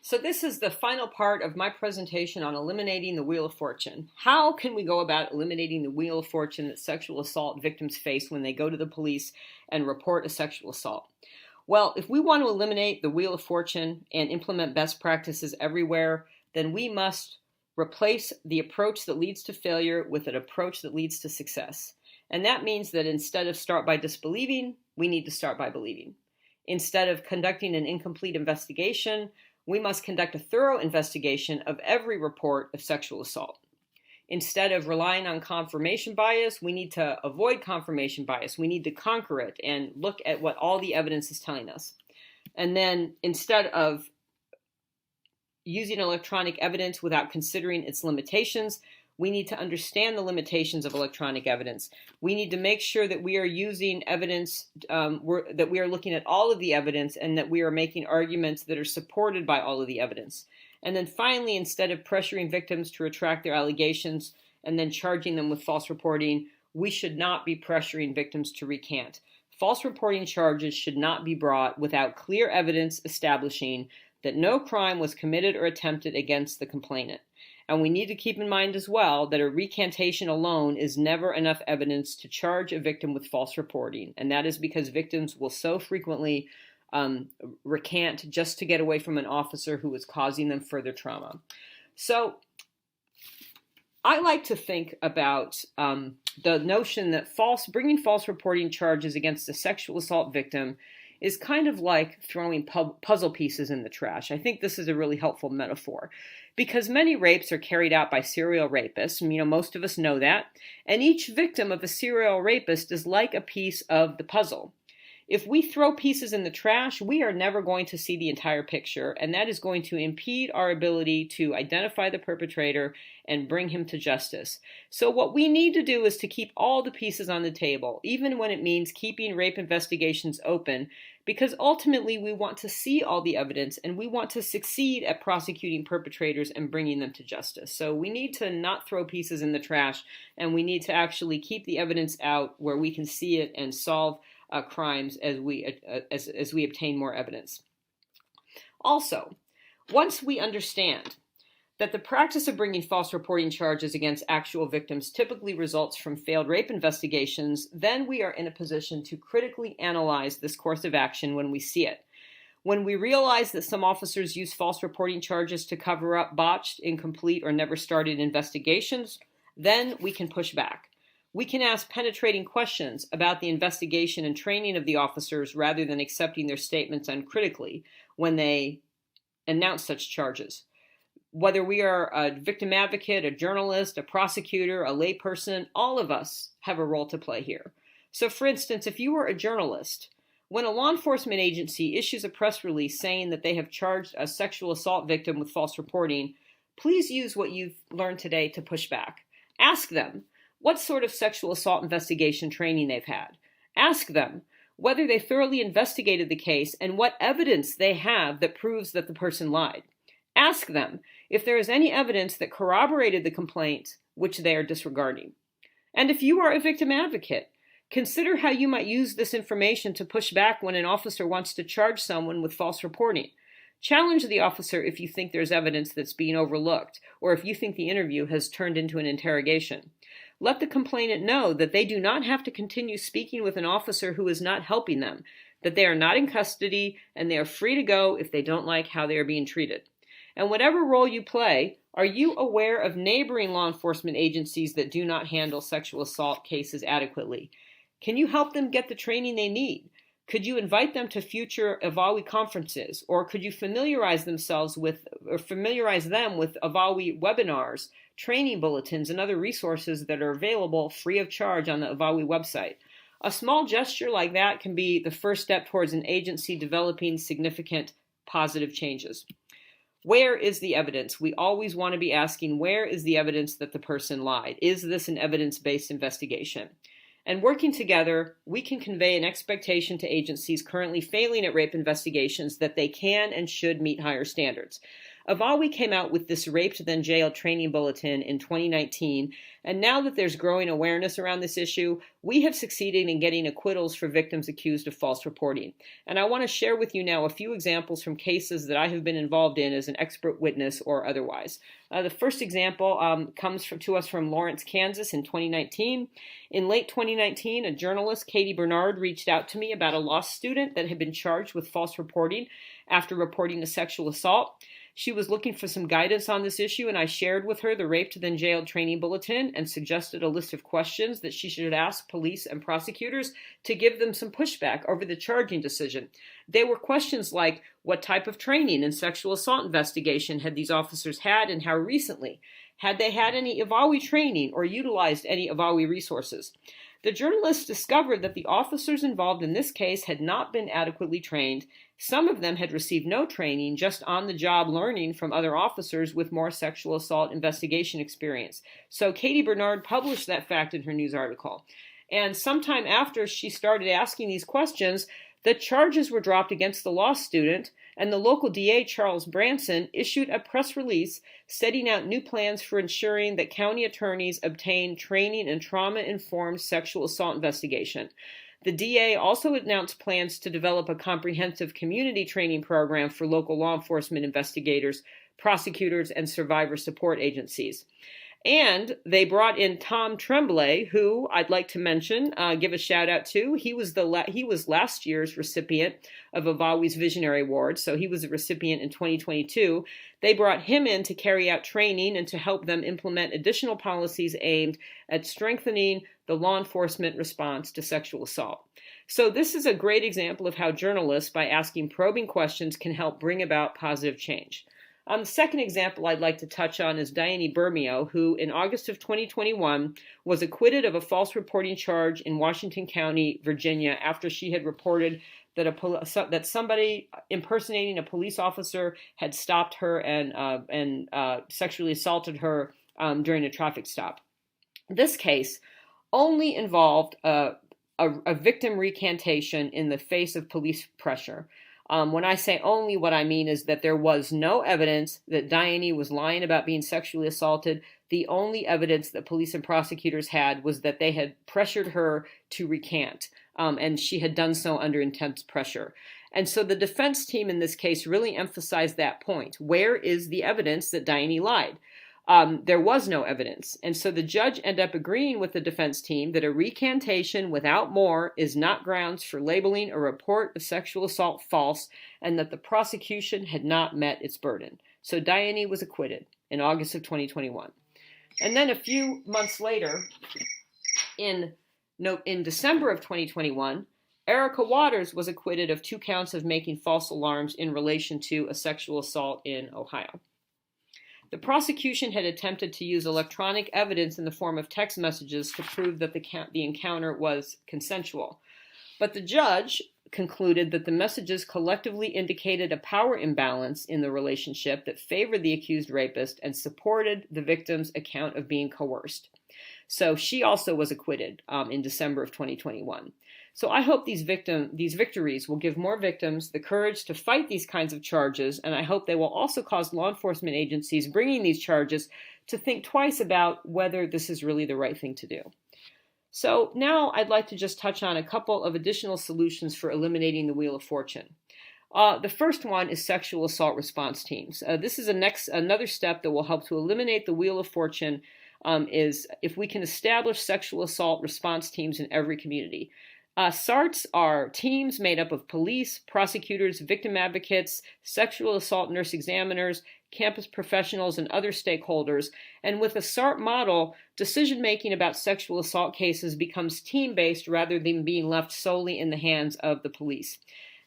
So this is the final part of my presentation on eliminating the Wheel of Fortune. How can we go about eliminating the Wheel of Fortune that sexual assault victims face when they go to the police and report a sexual assault? Well, if we want to eliminate the Wheel of Fortune and implement best practices everywhere, then we must replace the approach that leads to failure with an approach that leads to success. And that means that instead of start by disbelieving, we need to start by believing. Instead of conducting an incomplete investigation, we must conduct a thorough investigation of every report of sexual assault. Instead of relying on confirmation bias, we need to avoid confirmation bias. We need to conquer it and look at what all the evidence is telling us. And then instead of using electronic evidence without considering its limitations, we need to understand the limitations of electronic evidence. We need to make sure that we are using evidence, that we are looking at all of the evidence, and that we are making arguments that are supported by all of the evidence. And then finally, instead of pressuring victims to retract their allegations and then charging them with false reporting, we should not be pressuring victims to recant. False reporting charges should not be brought without clear evidence establishing that no crime was committed or attempted against the complainant. And we need to keep in mind as well that a recantation alone is never enough evidence to charge a victim with false reporting. And that is because victims will so frequently recant just to get away from an officer who is causing them further trauma. So I like to think about the notion that bringing false reporting charges against a sexual assault victim is kind of like throwing puzzle pieces in the trash. I think this is a really helpful metaphor because many rapes are carried out by serial rapists. And, most of us know that. And each victim of a serial rapist is like a piece of the puzzle. If we throw pieces in the trash, we are never going to see the entire picture, and that is going to impede our ability to identify the perpetrator and bring him to justice. So what we need to do is to keep all the pieces on the table, even when it means keeping rape investigations open, because ultimately we want to see all the evidence and we want to succeed at prosecuting perpetrators and bringing them to justice. So we need to not throw pieces in the trash, and we need to actually keep the evidence out where we can see it and solve crimes as we obtain more evidence. Also, once we understand that the practice of bringing false reporting charges against actual victims typically results from failed rape investigations, then we are in a position to critically analyze this course of action when we see it. When we realize that some officers use false reporting charges to cover up botched, incomplete, or never started investigations, then we can push back. We can ask penetrating questions about the investigation and training of the officers rather than accepting their statements uncritically when they announce such charges. Whether we are a victim advocate, a journalist, a prosecutor, a layperson, all of us have a role to play here. So for instance, if you are a journalist, when a law enforcement agency issues a press release saying that they have charged a sexual assault victim with false reporting, please use what you've learned today to push back. Ask them what sort of sexual assault investigation training they've had. Ask them whether they thoroughly investigated the case and what evidence they have that proves that the person lied. Ask them if there is any evidence that corroborated the complaint which they are disregarding. And if you are a victim advocate, consider how you might use this information to push back when an officer wants to charge someone with false reporting. Challenge the officer if you think there's evidence that's being overlooked, or if you think the interview has turned into an interrogation. Let the complainant know that they do not have to continue speaking with an officer who is not helping them, that they are not in custody, and they are free to go if they don't like how they are being treated. And whatever role you play, are you aware of neighboring law enforcement agencies that do not handle sexual assault cases adequately? Can you help them get the training they need? Could you invite them to future EVAWI conferences, or could you familiarize them with EVAWI webinars, training bulletins, and other resources that are available free of charge on the EVAWI website? A small gesture like that can be the first step towards an agency developing significant positive changes. Where is the evidence? We always want to be asking, where is the evidence that the person lied? Is this an evidence-based investigation? And working together, we can convey an expectation to agencies currently failing at rape investigations that they can and should meet higher standards. Awawi came out with this Raped Then Jailed training bulletin in 2019, and now that there's growing awareness around this issue, we have succeeded in getting acquittals for victims accused of false reporting. And I want to share with you now a few examples from cases that I have been involved in as an expert witness or otherwise. The first example comes to us from Lawrence, Kansas in 2019. In late 2019, a journalist, Katie Bernard, reached out to me about a law student that had been charged with false reporting after reporting a sexual assault. She was looking for some guidance on this issue, and I shared with her the Raped Then Jailed training bulletin and suggested a list of questions that she should ask police and prosecutors to give them some pushback over the charging decision. They were questions like, what type of training in sexual assault investigation had these officers had and how recently? Had they had any Awawi training or utilized any Awawi resources? The journalists discovered that the officers involved in this case had not been adequately trained. Some of them had received no training, just on-the-job learning from other officers with more sexual assault investigation experience. So Katie Bernard published that fact in her news article. And sometime after she started asking these questions, the charges were dropped against the law student, and the local DA, Charles Branson, issued a press release setting out new plans for ensuring that county attorneys obtain training in trauma-informed sexual assault investigation. The DA also announced plans to develop a comprehensive community training program for local law enforcement investigators, prosecutors, and survivor support agencies. And they brought in Tom Tremblay, who I'd like to mention, give a shout out to. He was last year's recipient of Awawi's Visionary Award, so he was a recipient in 2022. They brought him in to carry out training and to help them implement additional policies aimed at strengthening the law enforcement response to sexual assault. So this is a great example of how journalists, by asking probing questions, can help bring about positive change. The second example I'd like to touch on is Diane Bermeo, who in August of 2021 was acquitted of a false reporting charge in Washington County, Virginia, after she had reported that somebody impersonating a police officer had stopped her and sexually assaulted her during a traffic stop. This case only involved a victim recantation in the face of police pressure. When I say only, what I mean is that there was no evidence that Diane was lying about being sexually assaulted. The only evidence that police and prosecutors had was that they had pressured her to recant, and she had done so under intense pressure. And so the defense team in this case really emphasized that point. Where is the evidence that Diane lied? There was no evidence. And so the judge ended up agreeing with the defense team that a recantation without more is not grounds for labeling a report of sexual assault false, and that the prosecution had not met its burden. So Diane was acquitted in August of 2021. And then a few months later, in December of 2021, Erica Waters was acquitted of 2 counts of making false alarms in relation to a sexual assault in Ohio. The prosecution had attempted to use electronic evidence in the form of text messages to prove that the encounter was consensual. But the judge concluded that the messages collectively indicated a power imbalance in the relationship that favored the accused rapist and supported the victim's account of being coerced. So she also was acquitted in December of 2021. So I hope these victories will give more victims the courage to fight these kinds of charges, and I hope they will also cause law enforcement agencies bringing these charges to think twice about whether this is really the right thing to do. So now I'd like to just touch on a couple of additional solutions for eliminating the Wheel of Fortune. The first one is sexual assault response teams. This is another step that will help to eliminate the Wheel of Fortune, is if we can establish sexual assault response teams in every community. SARTs are teams made up of police, prosecutors, victim advocates, sexual assault nurse examiners, campus professionals, and other stakeholders. And with a SART model, decision-making about sexual assault cases becomes team-based rather than being left solely in the hands of the police.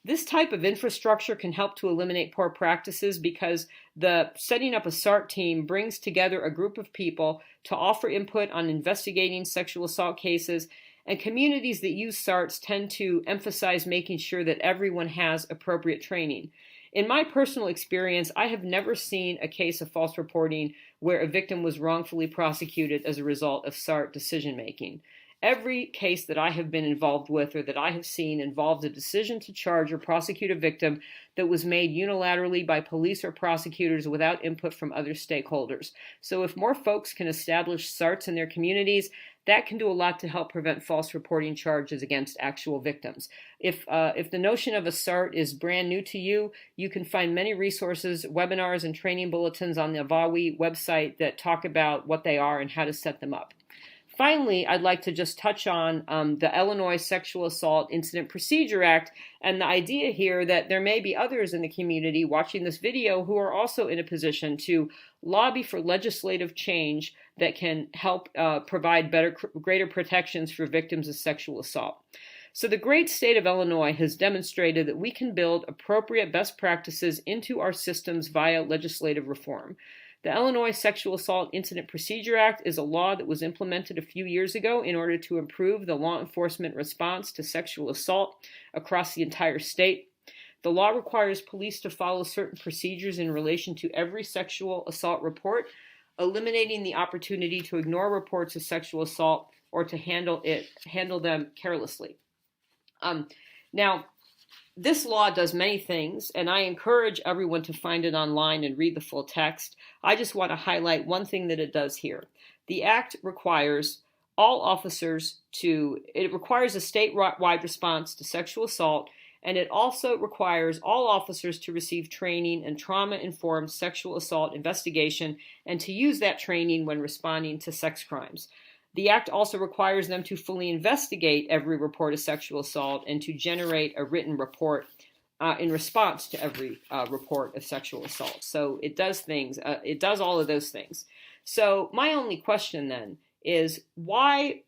This type of infrastructure can help to eliminate poor practices because the setting up a SART team brings together a group of people to offer input on investigating sexual assault cases, and communities that use SARTs tend to emphasize making sure that everyone has appropriate training. In my personal experience, I have never seen a case of false reporting where a victim was wrongfully prosecuted as a result of SART decision-making. Every case that I have been involved with or that I have seen involved a decision to charge or prosecute a victim that was made unilaterally by police or prosecutors without input from other stakeholders. So if more folks can establish SARTs in their communities, that can do a lot to help prevent false reporting charges against actual victims. If the notion of a SART is brand new to you, you can find many resources, webinars, and training bulletins on the VAWI website that talk about what they are and how to set them up. Finally, I'd like to just touch on the Illinois Sexual Assault Incident Procedure Act and the idea here that there may be others in the community watching this video who are also in a position to lobby for legislative change that can help provide greater protections for victims of sexual assault. So the great state of Illinois has demonstrated that we can build appropriate best practices into our systems via legislative reform. The Illinois Sexual Assault Incident Procedure Act is a law that was implemented a few years ago in order to improve the law enforcement response to sexual assault across the entire state. The law requires police to follow certain procedures in relation to every sexual assault report, eliminating the opportunity to ignore reports of sexual assault or to handle them carelessly. Now, this law does many things, and I encourage everyone to find it online and read the full text. I just want to highlight one thing that it does here. The Act requires all officers it requires a statewide response to sexual assault, and it also requires all officers to receive training in trauma-informed sexual assault investigation and to use that training when responding to sex crimes. The Act also requires them to fully investigate every report of sexual assault and to generate a written report in response to every report of sexual assault. So it does all of those things. So my only question then is why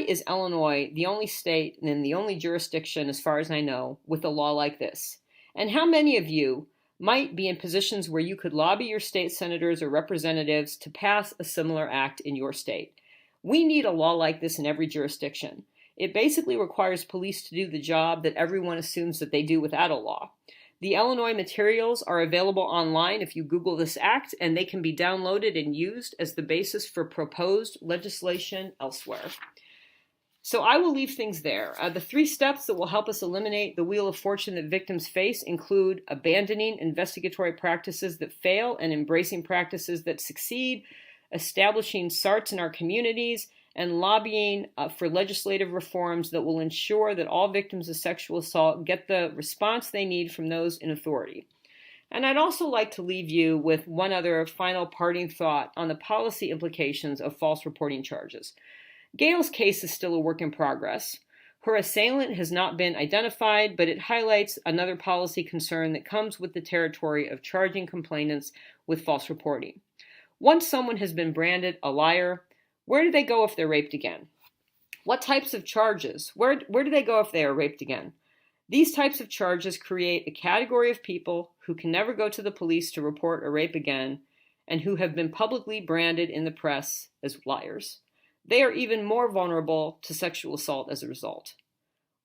is Illinois the only state and the only jurisdiction, as far as I know, with a law like this? And how many of you might be in positions where you could lobby your state senators or representatives to pass a similar act in your state? We need a law like this in every jurisdiction. It basically requires police to do the job that everyone assumes that they do without a law. The Illinois materials are available online if you Google this act, and they can be downloaded and used as the basis for proposed legislation elsewhere. So I will leave things there. The 3 steps that will help us eliminate the wheel of fortune that victims face include abandoning investigatory practices that fail and embracing practices that succeed, establishing SARTs in our communities, and lobbying for legislative reforms that will ensure that all victims of sexual assault get the response they need from those in authority. And I'd also like to leave you with one other final parting thought on the policy implications of false reporting charges. Gail's case is still a work in progress. Her assailant has not been identified, but it highlights another policy concern that comes with the territory of charging complainants with false reporting. Once someone has been branded a liar, where do they go if they're raped again? What types of charges? Where do they go if they are raped again? These types of charges create a category of people who can never go to the police to report a rape again and who have been publicly branded in the press as liars. They are even more vulnerable to sexual assault as a result.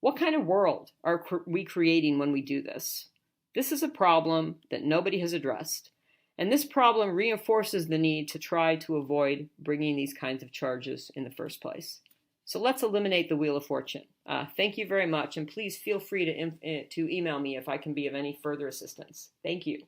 What kind of world are we creating when we do this? This is a problem that nobody has addressed, and this problem reinforces the need to try to avoid bringing these kinds of charges in the first place. So let's eliminate the wheel of fortune. Thank you very much, and please feel free to email me if I can be of any further assistance. Thank you.